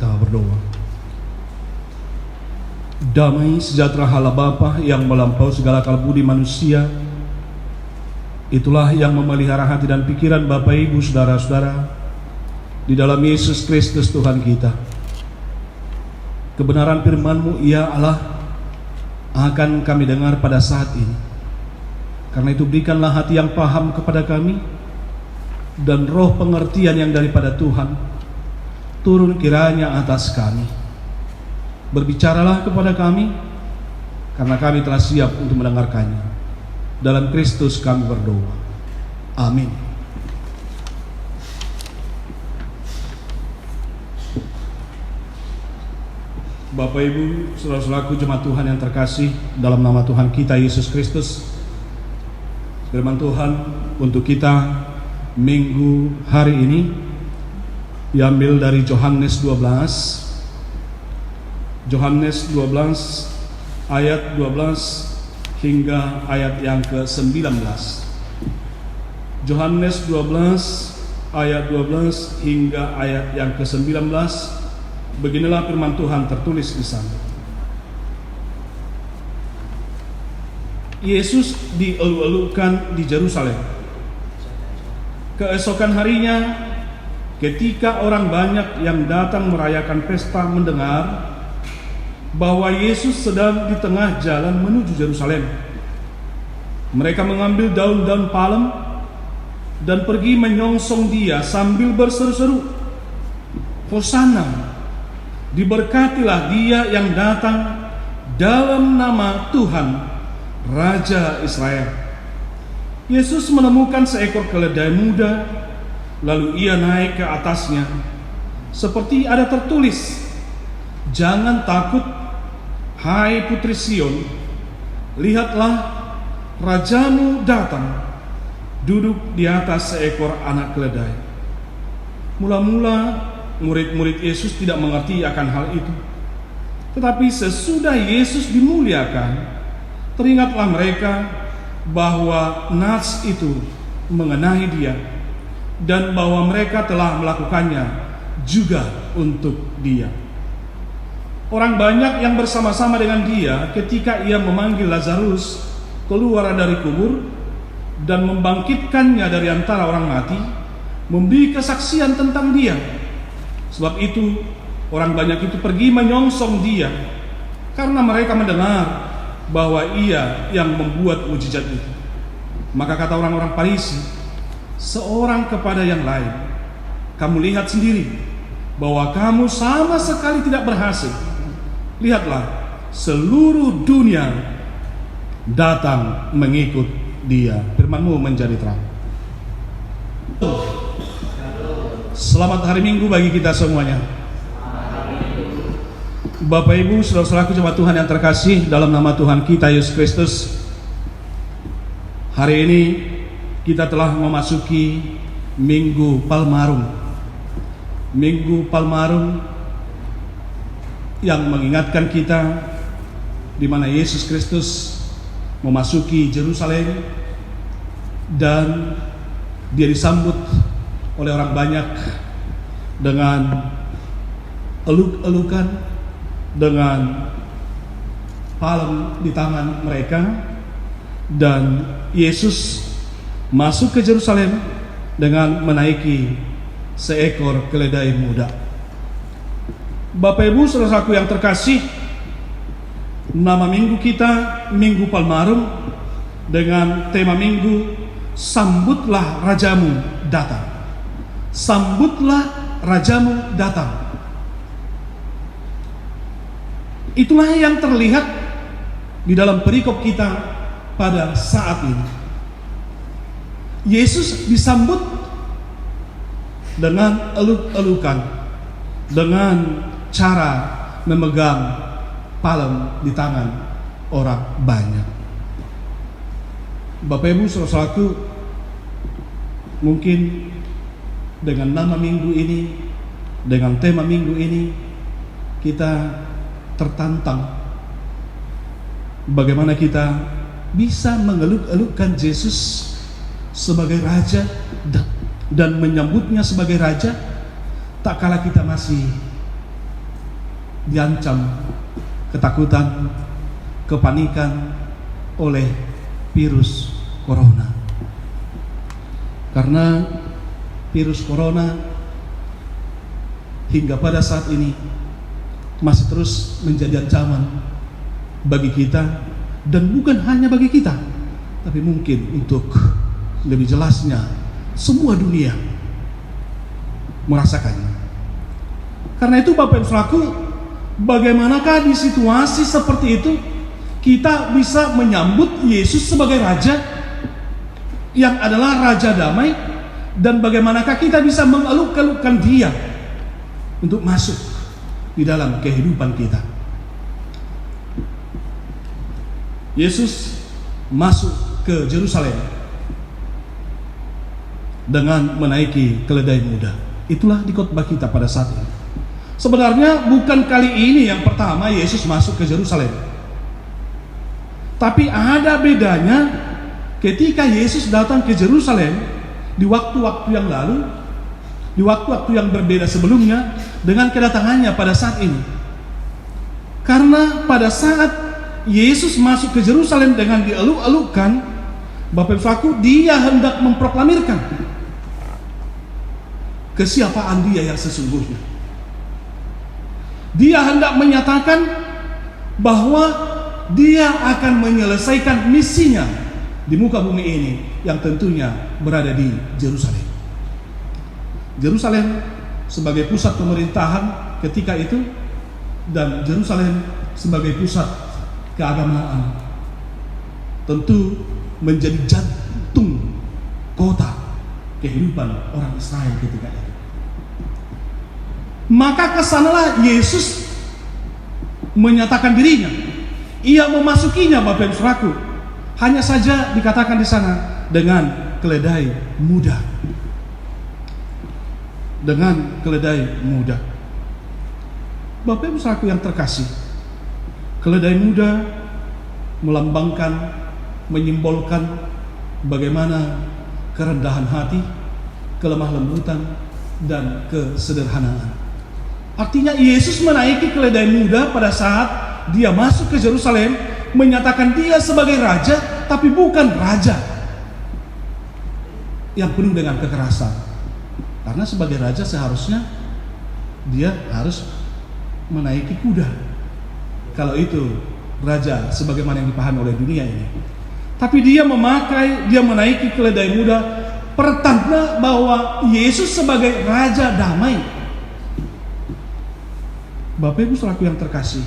kita berdoa. Damai sejahtera Allah Bapa yang melampaui segala akal budi manusia, itulah yang memelihara hati dan pikiran Bapak Ibu saudara-saudara di dalam Yesus Kristus Tuhan kita. Kebenaran firman-Mu ya Allah akan kami dengar pada saat ini. Karena itu berikanlah hati yang paham kepada kami, dan roh pengertian yang daripada Tuhan turun kiranya atas kami. Berbicaralah kepada kami, karena kami telah siap untuk mendengarkannya. Dalam Kristus kami berdoa. Amin. Bapak Ibu, saudara-saudaraku jemaat Tuhan yang terkasih, dalam nama Tuhan kita Yesus Kristus, firman Tuhan untuk kita minggu hari ini diambil dari Yohanes 12 ayat 12 hingga ayat yang ke-19. Yohanes 12 ayat 12 hingga ayat yang ke-19. Beginilah firman Tuhan tertulis di sana. Yesus dielu-elukan di Yerusalem. Keesokan harinya, ketika orang banyak yang datang merayakan pesta mendengar bahwa Yesus sedang di tengah jalan menuju Yerusalem, mereka mengambil daun-daun palem dan pergi menyongsong Dia sambil berseru-seru, "Hosana, diberkatilah Dia yang datang dalam nama Tuhan, Raja Israel." Yesus menemukan seekor keledai muda, lalu Ia naik ke atasnya, seperti ada tertulis, "Jangan takut, hai putri Sion, lihatlah Rajamu datang, duduk di atas seekor anak keledai." Mula-mula murid-murid Yesus tidak mengerti akan hal itu. Tetapi sesudah Yesus dimuliakan, teringatlah mereka bahwa nas itu mengenai Dia, dan bahwa mereka telah melakukannya juga untuk Dia. Orang banyak yang bersama-sama dengan Dia ketika Ia memanggil Lazarus keluar dari kubur dan membangkitkannya dari antara orang mati, memberi kesaksian tentang Dia. Sebab itu orang banyak itu pergi menyongsong Dia, karena mereka mendengar bahwa Ia yang membuat mujizat itu. Maka kata orang-orang Farisi seorang kepada yang lain, "Kamu lihat sendiri bahwa kamu sama sekali tidak berhasil. Lihatlah, seluruh dunia datang mengikut Dia." Firman-Mu menjadi terang. Selamat hari Minggu bagi kita semuanya. Bapak Ibu, saudara-saudaraku jemaat Tuhan yang terkasih, dalam nama Tuhan kita Yesus Kristus, hari ini kita telah memasuki Minggu Palmarum. Minggu Palmarum yang mengingatkan kita di mana Yesus Kristus memasuki Yerusalem dan Dia disambut oleh orang banyak dengan eluk-elukan, dengan palem di tangan mereka, dan Yesus masuk ke Yerusalem dengan menaiki seekor keledai muda. Bapak Ibu saudaraku yang terkasih, nama minggu kita Minggu Palmarum dengan tema minggu Sambutlah Rajamu Datang. Sambutlah Rajamu Datang. Itulah yang terlihat di dalam perikop kita pada saat ini. Yesus disambut dengan eluk-elukan, dengan cara memegang palem di tangan orang banyak. Bapak Ibu saudaraku, mungkin dengan nama minggu ini, dengan tema minggu ini, kita tertantang bagaimana kita bisa mengeluk-elukkan Yesus sebagai Raja dan menyambutnya sebagai Raja, tak kala kita masih diancam ketakutan, kepanikan oleh virus corona. Karena virus corona hingga pada saat ini masih terus menjadi ancaman bagi kita, dan bukan hanya bagi kita, tapi mungkin untuk lebih jelasnya semua dunia merasakannya. Karena itu Bapak Ibu Saudaraku, bagaimanakah di situasi seperti itu kita bisa menyambut Yesus sebagai Raja yang adalah Raja damai, dan bagaimanakah kita bisa mengeluk-elukkan Dia untuk masuk di dalam kehidupan kita. Yesus masuk ke Yerusalem dengan menaiki keledai muda. Itulah di khotbah kita pada saat ini. Sebenarnya bukan kali ini yang pertama Yesus masuk ke Yerusalem, tapi ada bedanya ketika Yesus datang ke Yerusalem di waktu-waktu yang lalu, di waktu-waktu yang berbeda sebelumnya, dengan kedatangannya pada saat ini. Karena pada saat Yesus masuk ke Yerusalem dengan dieluk-elukkan, Bapak Ibu Saudaraku, Dia hendak memproklamirkan kesiapaan Dia yang sesungguhnya. Dia hendak menyatakan bahwa Dia akan menyelesaikan misinya di muka bumi ini, yang tentunya berada di Yerusalem. Yerusalem sebagai pusat pemerintahan ketika itu, dan Yerusalem sebagai pusat keagamaan, tentu menjadi jantung kota kehidupan orang Israel ketika itu. Maka kesanalah Yesus menyatakan dirinya. Ia memasukinya, Bapak Ibu Saudaraku. Hanya saja dikatakan di sana dengan keledai muda. Dengan keledai muda. Bapak Ibu Saudaraku yang terkasih, keledai muda melambangkan, menyimbolkan bagaimana kerendahan hati, kelemah lembutan, dan kesederhanaan. Artinya Yesus menaiki keledai muda pada saat Dia masuk ke Yerusalem, menyatakan Dia sebagai Raja, tapi bukan Raja yang penuh dengan kekerasan. Karena sebagai Raja seharusnya Dia harus menaiki kuda. Kalau itu Raja sebagaimana yang dipahami oleh dunia ini. Tapi Dia menaiki keledai muda, pertanda bahwa Yesus sebagai Raja damai. Bapak Ibu Saudaraku yang terkasih,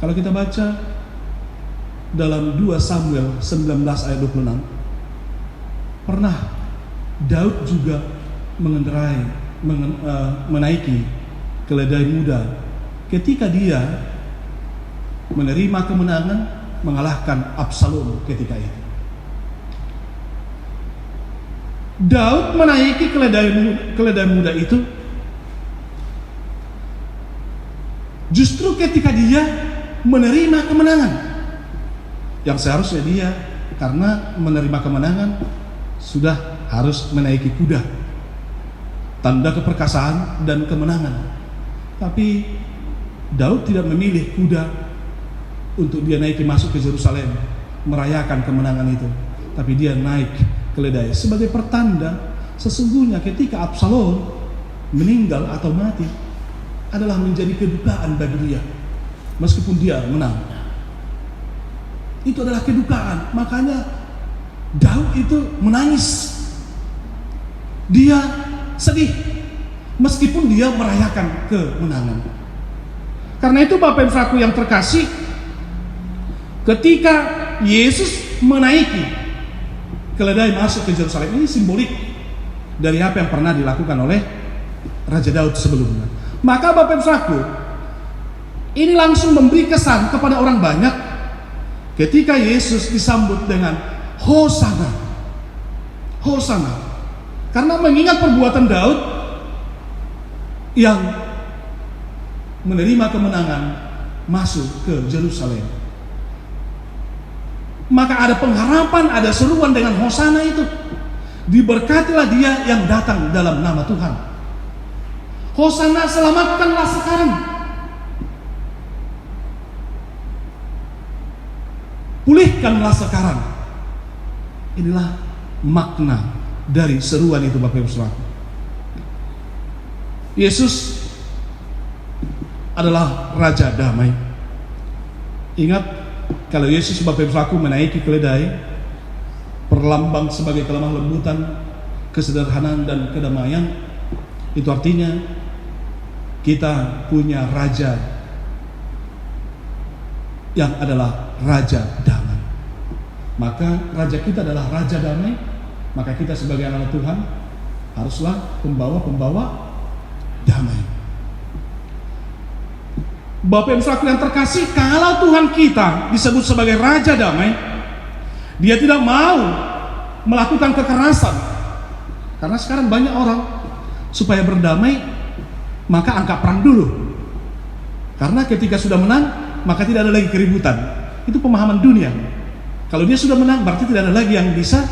kalau kita baca dalam 2 Samuel 19 ayat 26, pernah Daud juga menaiki keledai muda ketika dia menerima kemenangan mengalahkan Absalom ketika itu. Daud menaiki keledai muda itu justru ketika dia menerima kemenangan, yang seharusnya dia karena menerima kemenangan sudah harus menaiki kuda, tanda keperkasaan dan kemenangan. Tapi Daud tidak memilih kuda untuk dia naiki masuk ke Yerusalem merayakan kemenangan itu, tapi dia naik keledai sebagai pertanda sesungguhnya ketika Absalom meninggal atau mati adalah menjadi kedukaan bagi dia, meskipun dia menang. Itu adalah kedukaan. Makanya Daud itu menangis, dia sedih meskipun dia merayakan kemenangan. Karena itu Bapak Ibu Saudaraku yang terkasih, ketika Yesus menaiki keledai masuk ke Yerusalem, ini simbolik dari apa yang pernah dilakukan oleh Raja Daud sebelumnya. Maka Bapak Ibu Saudaraku, ini langsung memberi kesan kepada orang banyak ketika Yesus disambut dengan Hosana. Hosana. Karena mengingat perbuatan Daud yang menerima kemenangan masuk ke Yerusalem, maka ada pengharapan, ada seruan dengan Hosana itu. Diberkatilah dia yang datang dalam nama Tuhan. Hosana, selamatkanlah sekarang Pulihkanlah sekarang. Inilah makna dari seruan itu, Bapak Ibu Saudara. Yesus adalah Raja Damai. Ingat, kalau Yesus, Bapak Ibu Saudara, menaiki keledai, perlambang sebagai kelemah lembutan, kesederhanaan dan kedamaian, itu artinya kita punya Raja yang adalah Raja Damai. Maka Raja kita adalah Raja Damai, maka kita sebagai anak Tuhan haruslah pembawa-pembawa damai. Bapak Ibu Saudara yang terkasih, kalau Tuhan kita disebut sebagai Raja Damai, Dia tidak mau melakukan kekerasan. Karena sekarang banyak orang supaya berdamai, maka angkat perang dulu. Karena ketika sudah menang, maka tidak ada lagi keributan. Itu pemahaman dunia. Kalau dia sudah menang, berarti tidak ada lagi yang bisa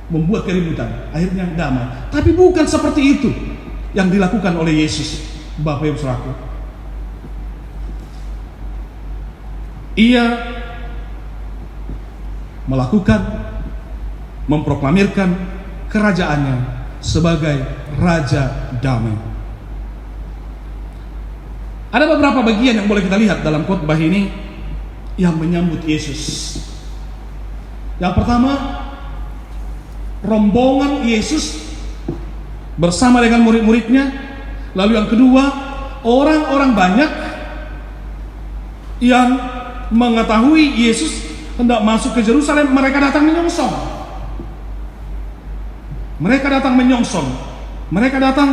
membuat keributan. Akhirnya damai. Tapi bukan seperti itu yang dilakukan oleh Yesus, Bapak Ibu Saudara. Ia melakukan, memproklamirkan kerajaannya sebagai Raja Damai. Ada beberapa bagian yang boleh kita lihat dalam khotbah ini yang menyambut Yesus. Yang pertama, rombongan Yesus bersama dengan murid-muridnya. Lalu yang kedua, orang-orang banyak yang mengetahui Yesus hendak masuk ke Yerusalem. Mereka datang menyongsong. Mereka datang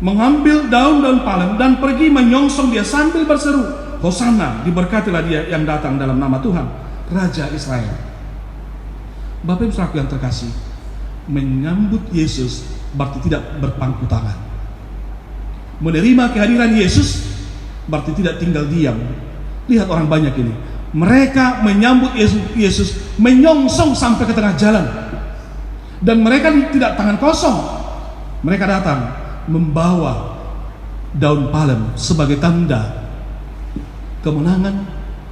mengambil daun-daun palem dan pergi menyongsong dia sambil berseru, Hosana, diberkatilah dia yang datang dalam nama Tuhan, Raja Israel. Bapak Ibu Saudara yang terkasih, menyambut Yesus berarti tidak berpangku tangan. Menerima kehadiran Yesus berarti tidak tinggal diam. Lihat orang banyak ini, mereka menyambut Yesus menyongsong sampai ke tengah jalan. Dan mereka tidak tangan kosong. Mereka datang membawa daun palem sebagai tanda kemenangan,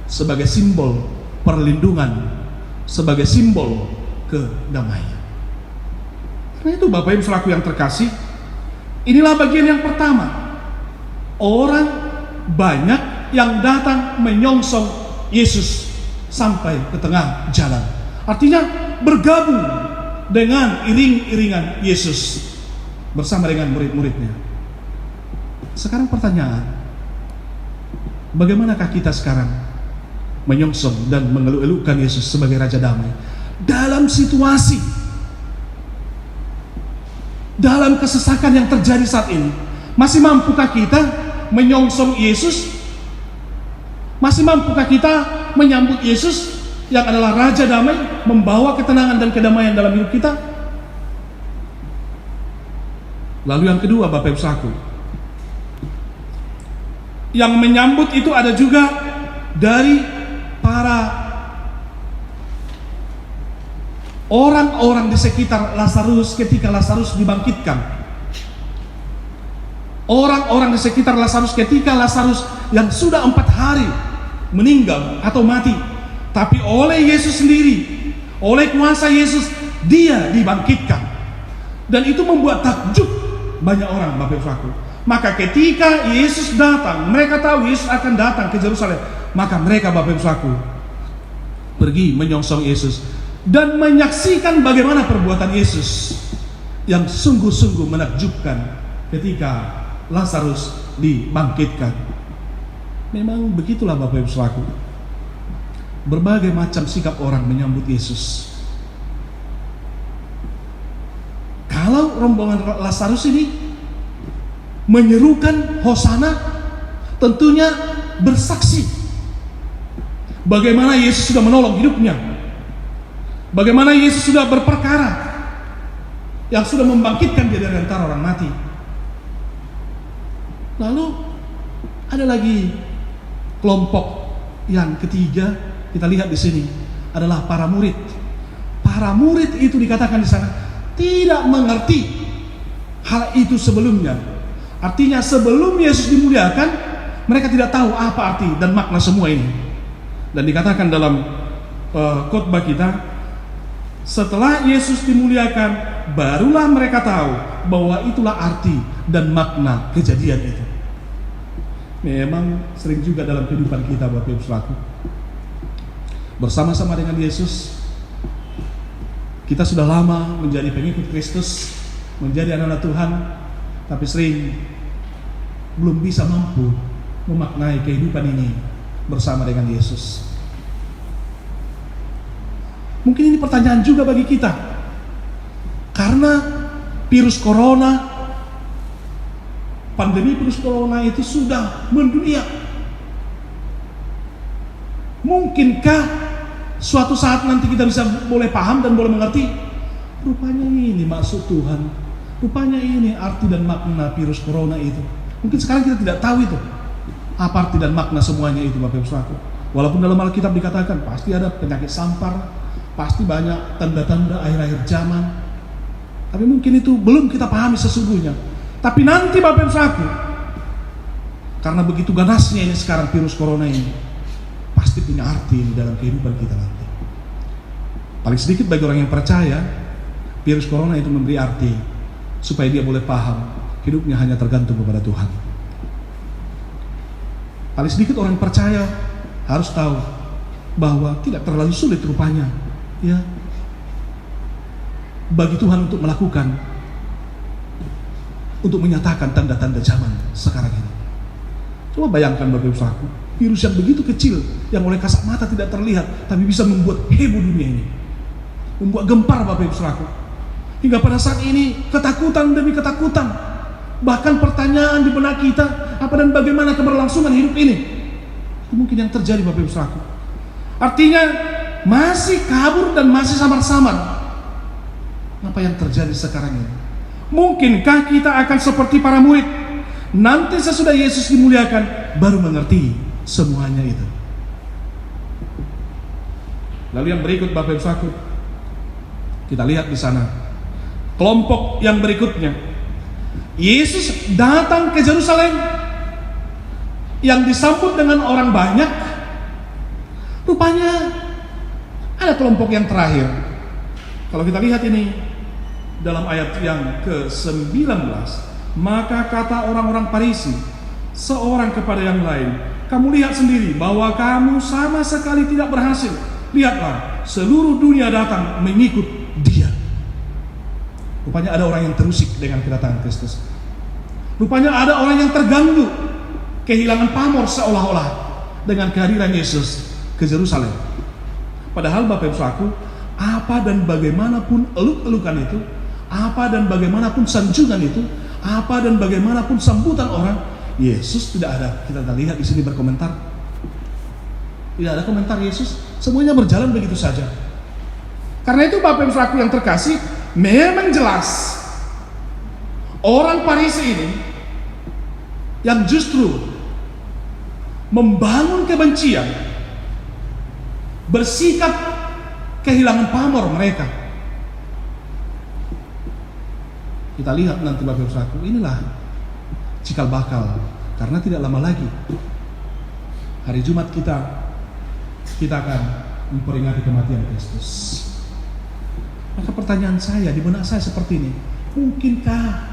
sebagai simbol perlindungan, sebagai simbol kedamaian. Karena itu Bapak Ibu Saudara yang terkasih, inilah bagian yang pertama. Orang banyak yang datang menyongsong Yesus sampai ke tengah jalan. Artinya bergabung dengan iring-iringan Yesus bersama dengan murid-muridnya. Sekarang pertanyaan, bagaimanakah kita sekarang menyongsong dan mengeluh-elukan Yesus sebagai Raja Damai dalam situasi, dalam kesesakan yang terjadi saat ini? Masih mampukah kita menyongsong Yesus? Masih mampukah kita menyambut Yesus yang adalah Raja Damai, membawa ketenangan dan kedamaian dalam hidup kita? Lalu yang kedua, Bapak Ibu Saudara, yang menyambut itu ada juga dari para orang-orang di sekitar Lazarus ketika Lazarus dibangkitkan. Orang-orang di sekitar Lazarus ketika Lazarus yang sudah 4 hari meninggal atau mati, tapi oleh Yesus sendiri, oleh kuasa Yesus, dia dibangkitkan. Dan itu membuat takjub banyak orang, Bapak Ibu Saudara. Maka ketika Yesus datang, mereka tahu Yesus akan datang ke Yerusalem, maka mereka, Bapak Ibu Saudara, pergi menyongsong Yesus dan menyaksikan bagaimana perbuatan Yesus yang sungguh-sungguh menakjubkan ketika Lazarus dibangkitkan. Memang begitulah Bapak Ibu Saudara. Berbagai macam sikap orang menyambut Yesus. Kalau rombongan Lazarus ini menyerukan Hosana, tentunya bersaksi bagaimana Yesus sudah menolong hidupnya, bagaimana Yesus sudah berperkara, yang sudah membangkitkan dia dari antara orang mati. Lalu ada lagi kelompok yang ketiga, kita lihat di sini adalah para murid. Para murid itu dikatakan di sana tidak mengerti hal itu sebelumnya. Artinya sebelum Yesus dimuliakan, mereka tidak tahu apa arti dan makna semua ini. Dan dikatakan dalam khotbah kita, setelah Yesus dimuliakan, barulah mereka tahu bahwa itulah arti dan makna kejadian itu. Memang sering juga dalam kehidupan kita, Bapak Ibu Saudaraku, bersama-sama dengan Yesus, kita sudah lama menjadi pengikut Kristus, menjadi anak-anak Tuhan, tapi sering belum bisa mampu memaknai kehidupan ini bersama dengan Yesus. Mungkin ini pertanyaan juga bagi kita, karena virus corona, pandemi virus corona itu sudah mendunia. Mungkinkah suatu saat nanti kita bisa boleh paham dan boleh mengerti, rupanya ini maksud Tuhan, rupanya ini arti dan makna virus corona itu. Mungkin sekarang kita tidak tahu itu, apa arti dan makna semuanya itu, Bapak Ibu Saudaraku. Walaupun dalam Alkitab dikatakan pasti ada penyakit sampar, pasti banyak tanda-tanda akhir-akhir zaman, tapi mungkin itu belum kita pahami sesungguhnya. Tapi nanti Bapak Ibu Saudaraku, karena begitu ganasnya ini sekarang virus corona ini, pasti punya arti ini dalam kehidupan kita nanti. Paling sedikit bagi orang yang percaya, virus corona itu memberi arti supaya dia boleh paham hidupnya hanya tergantung kepada Tuhan. Paling sedikit orang percaya harus tahu bahwa tidak terlalu sulit rupanya, ya, bagi Tuhan untuk melakukan, untuk menyatakan tanda-tanda zaman sekarang ini. Coba bayangkan Bapak Ibu Saudaraku, virus yang begitu kecil, yang oleh kasat mata tidak terlihat, tapi bisa membuat heboh dunia ini, membuat gempar Bapak Ibu Saudaraku. Hingga pada saat ini ketakutan demi ketakutan, bahkan pertanyaan di benak kita, apa dan bagaimana keberlangsungan hidup ini. Itu mungkin yang terjadi Bapak Ibu Saudaraku. Artinya masih kabur dan masih samar-samar. Apa yang terjadi sekarang ini? Mungkinkah kita akan seperti para murid, nanti sesudah Yesus dimuliakan baru mengerti semuanya itu? Lalu yang berikut Bapak Ibu Saudaraku, kita lihat di sana kelompok yang berikutnya. Yesus datang ke Yerusalem yang disambut dengan orang banyak. Rupanya ada kelompok yang terakhir. Kalau kita lihat ini dalam ayat yang ke-19, maka kata orang-orang Farisi seorang kepada yang lain, kamu lihat sendiri bahwa kamu sama sekali tidak berhasil. Lihatlah, seluruh dunia datang mengikut dia. Rupanya ada orang yang terusik dengan kedatangan Kristus. Rupanya ada orang yang terganggu, kehilangan pamor seolah-olah dengan kehadiran Yesus ke Yerusalem. Padahal Bapak Ibu Saudaraku, apa dan bagaimanapun eluk-elukan itu, apa dan bagaimanapun sanjungan itu, apa dan bagaimanapun sambutan orang, Yesus tidak ada. Kita lihat di sini berkomentar. Tidak ada komentar Yesus. Semuanya berjalan begitu saja. Karena itu Bapak Ibu Saudaraku yang terkasih, memang jelas orang Farisi ini yang justru membangun kebencian, bersikap kehilangan pamor mereka. Kita lihat nanti Bapak Ibu Saudaraku, inilah cikal bakal, karena tidak lama lagi hari Jumat kita akan memperingati kematian Kristus. Maka pertanyaan saya di benak saya seperti ini, mungkinkah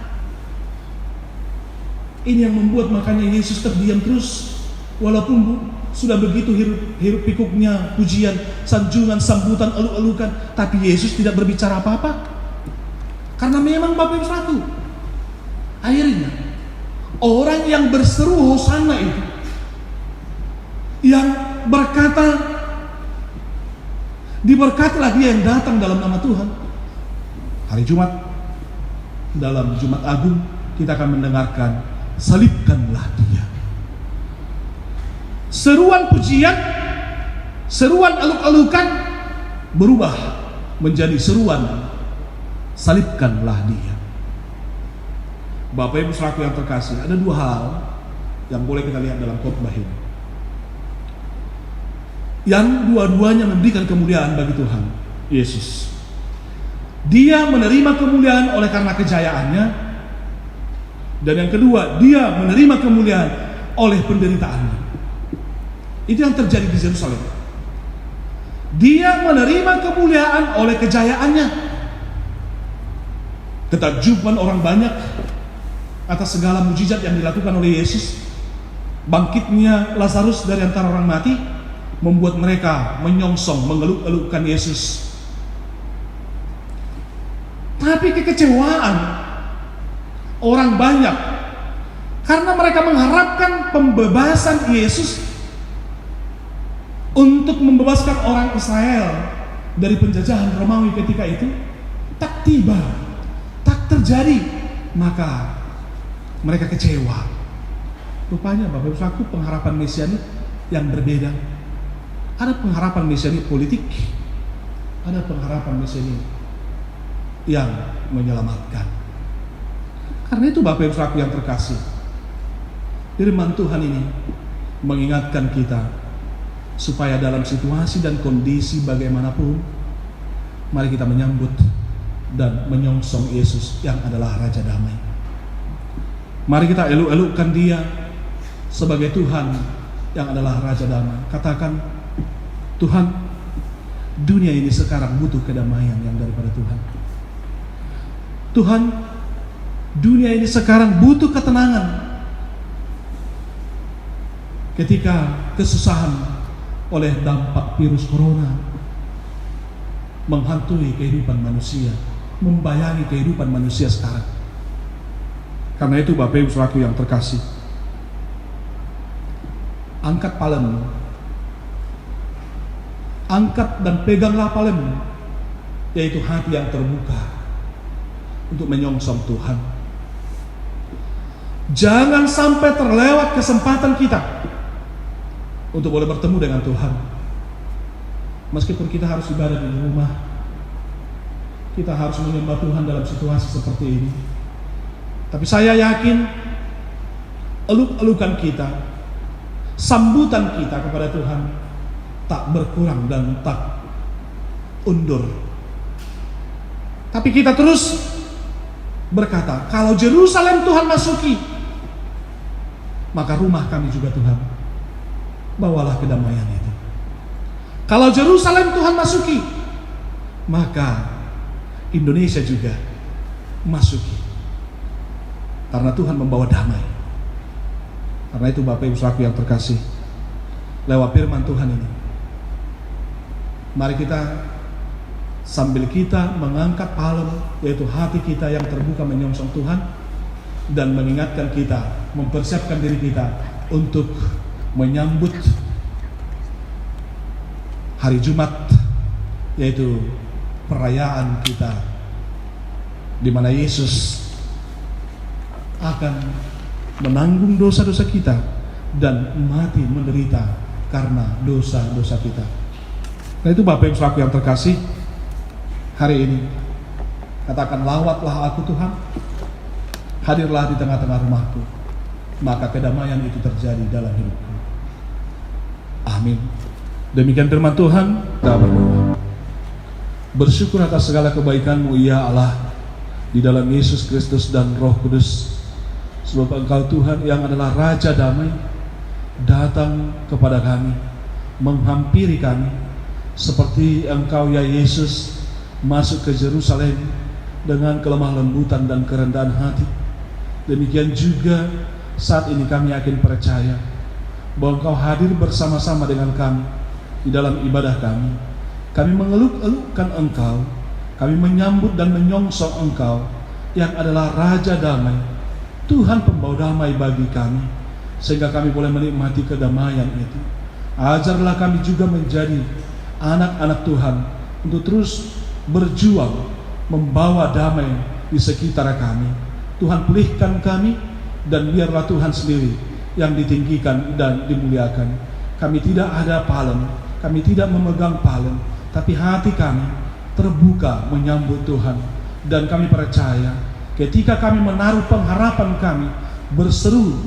ini yang membuat makanya Yesus terdiam terus, walaupun sudah begitu hiruk pikuknya pujian, sanjungan, sambutan, eluk-elukan, tapi Yesus tidak berbicara apa-apa? Karena memang Bapak Ibu Saudaraku, akhirnya orang yang berseru Hosana itu, yang berkata diberkatilah dia yang datang dalam nama Tuhan. Hari Jumat, dalam Jumat Agung, kita akan mendengarkan salibkanlah dia. Seruan pujian, seruan eluk-elukan berubah menjadi seruan salibkanlah dia. Bapak Ibu Saudaraku yang terkasih, ada dua hal yang boleh kita lihat dalam khotbah ini, yang dua-duanya memberikan kemuliaan bagi Tuhan Yesus. Dia menerima kemuliaan oleh karena kejayaannya, dan yang kedua, dia menerima kemuliaan oleh penderitaannya. Itu yang terjadi di Yerusalem. Dia menerima kemuliaan oleh kejayaannya. Ketakjuban orang banyak atas segala mujizat yang dilakukan oleh Yesus. Bangkitnya Lazarus dari antara orang mati membuat mereka menyongsong, mengeluk-elukkan Yesus. Tapi kekecewaan orang banyak karena mereka mengharapkan pembebasan Yesus untuk membebaskan orang Israel dari penjajahan Romawi ketika itu, tak tiba, tak terjadi. Maka mereka kecewa. Rupanya Bapak Ibu Saudaraku, pengharapan mesianik yang berbeda. Ada pengharapan mesianik politik, ada pengharapan mesianik yang menyelamatkan. Karena itu Bapak Ibu Saudaraku yang terkasih, firman Tuhan ini mengingatkan kita supaya dalam situasi dan kondisi bagaimanapun, mari kita menyambut dan menyongsong Yesus yang adalah Raja Damai. Mari kita eluk-elukkan Dia sebagai Tuhan yang adalah Raja Damai. Katakan, Tuhan, dunia ini sekarang butuh kedamaian yang daripada Tuhan. Tuhan, dunia ini sekarang butuh ketenangan. Ketika kesusahan oleh dampak virus corona menghantui kehidupan manusia, membayangi kehidupan manusia sekarang. Karena itu Bapak Ibu Saudaraku yang terkasih, angkat palem, angkat dan peganglah palem, yaitu hati yang terbuka untuk menyongsong Tuhan. Jangan sampai terlewat kesempatan kita untuk boleh bertemu dengan Tuhan. Meskipun kita harus ibadah di rumah, kita harus menyembah Tuhan dalam situasi seperti ini. Tapi saya yakin eluk-elukan kita, sambutan kita kepada Tuhan tak berkurang dan tak undur. Tapi kita terus berkata, kalau Yerusalem Tuhan masuki, maka rumah kami juga Tuhan, bawalah kedamaian itu. Kalau Yerusalem Tuhan masuki, maka Indonesia juga masuki. Karena Tuhan membawa damai. Karena itu Bapak Ibu Saudaraku yang terkasih, lewat firman Tuhan ini, mari kita sambil kita mengangkat palem, yaitu hati kita yang terbuka menyongsong Tuhan, dan mengingatkan kita, mempersiapkan diri kita untuk menyambut hari Jumat, yaitu perayaan kita di mana Yesus akan menanggung dosa-dosa kita dan mati menderita karena dosa-dosa kita. Nah itu Bapak Ibu Saudaraku yang terkasih, hari ini katakan, lawatlah aku Tuhan, hadirlah di tengah-tengah rumahku, maka kedamaian itu terjadi dalam hidupku. Amin. Demikian firman Tuhan. Kita berdoa. Bersyukur atas segala kebaikan-Mu ya Allah, di dalam Yesus Kristus dan Roh Kudus. Sebab Engkau Tuhan yang adalah Raja Damai datang kepada kami, menghampiri kami, seperti Engkau ya Yesus masuk ke Yerusalem dengan kelemah lembutan dan kerendahan hati. Demikian juga saat ini kami yakin percaya bahwa Engkau hadir bersama-sama dengan kami di dalam ibadah kami. Kami mengeluk-elukkan Engkau, kami menyambut dan menyongsong Engkau yang adalah Raja Damai, Tuhan pembawa damai bagi kami, sehingga kami boleh menikmati kedamaian itu. Ajarlah kami juga menjadi anak-anak Tuhan untuk terus berjuang membawa damai di sekitar kami. Tuhan pulihkan kami, dan biarlah Tuhan sendiri yang ditinggikan dan dimuliakan. Kami tidak ada palem, kami tidak memegang palem, tapi hati kami terbuka menyambut Tuhan. Dan kami percaya ketika kami menaruh pengharapan kami, berseru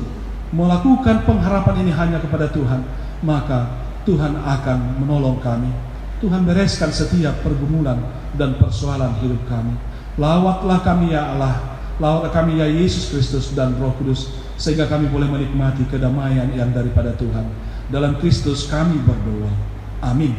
melakukan pengharapan ini hanya kepada Tuhan, maka Tuhan akan menolong kami. Tuhan bereskan setiap pergumulan dan persoalan hidup kami. Lawatlah kami ya Allah, lawatlah kami ya Yesus Kristus dan Roh Kudus, sehingga kami boleh menikmati kedamaian yang daripada Tuhan. Dalam Kristus kami berdoa. Amin.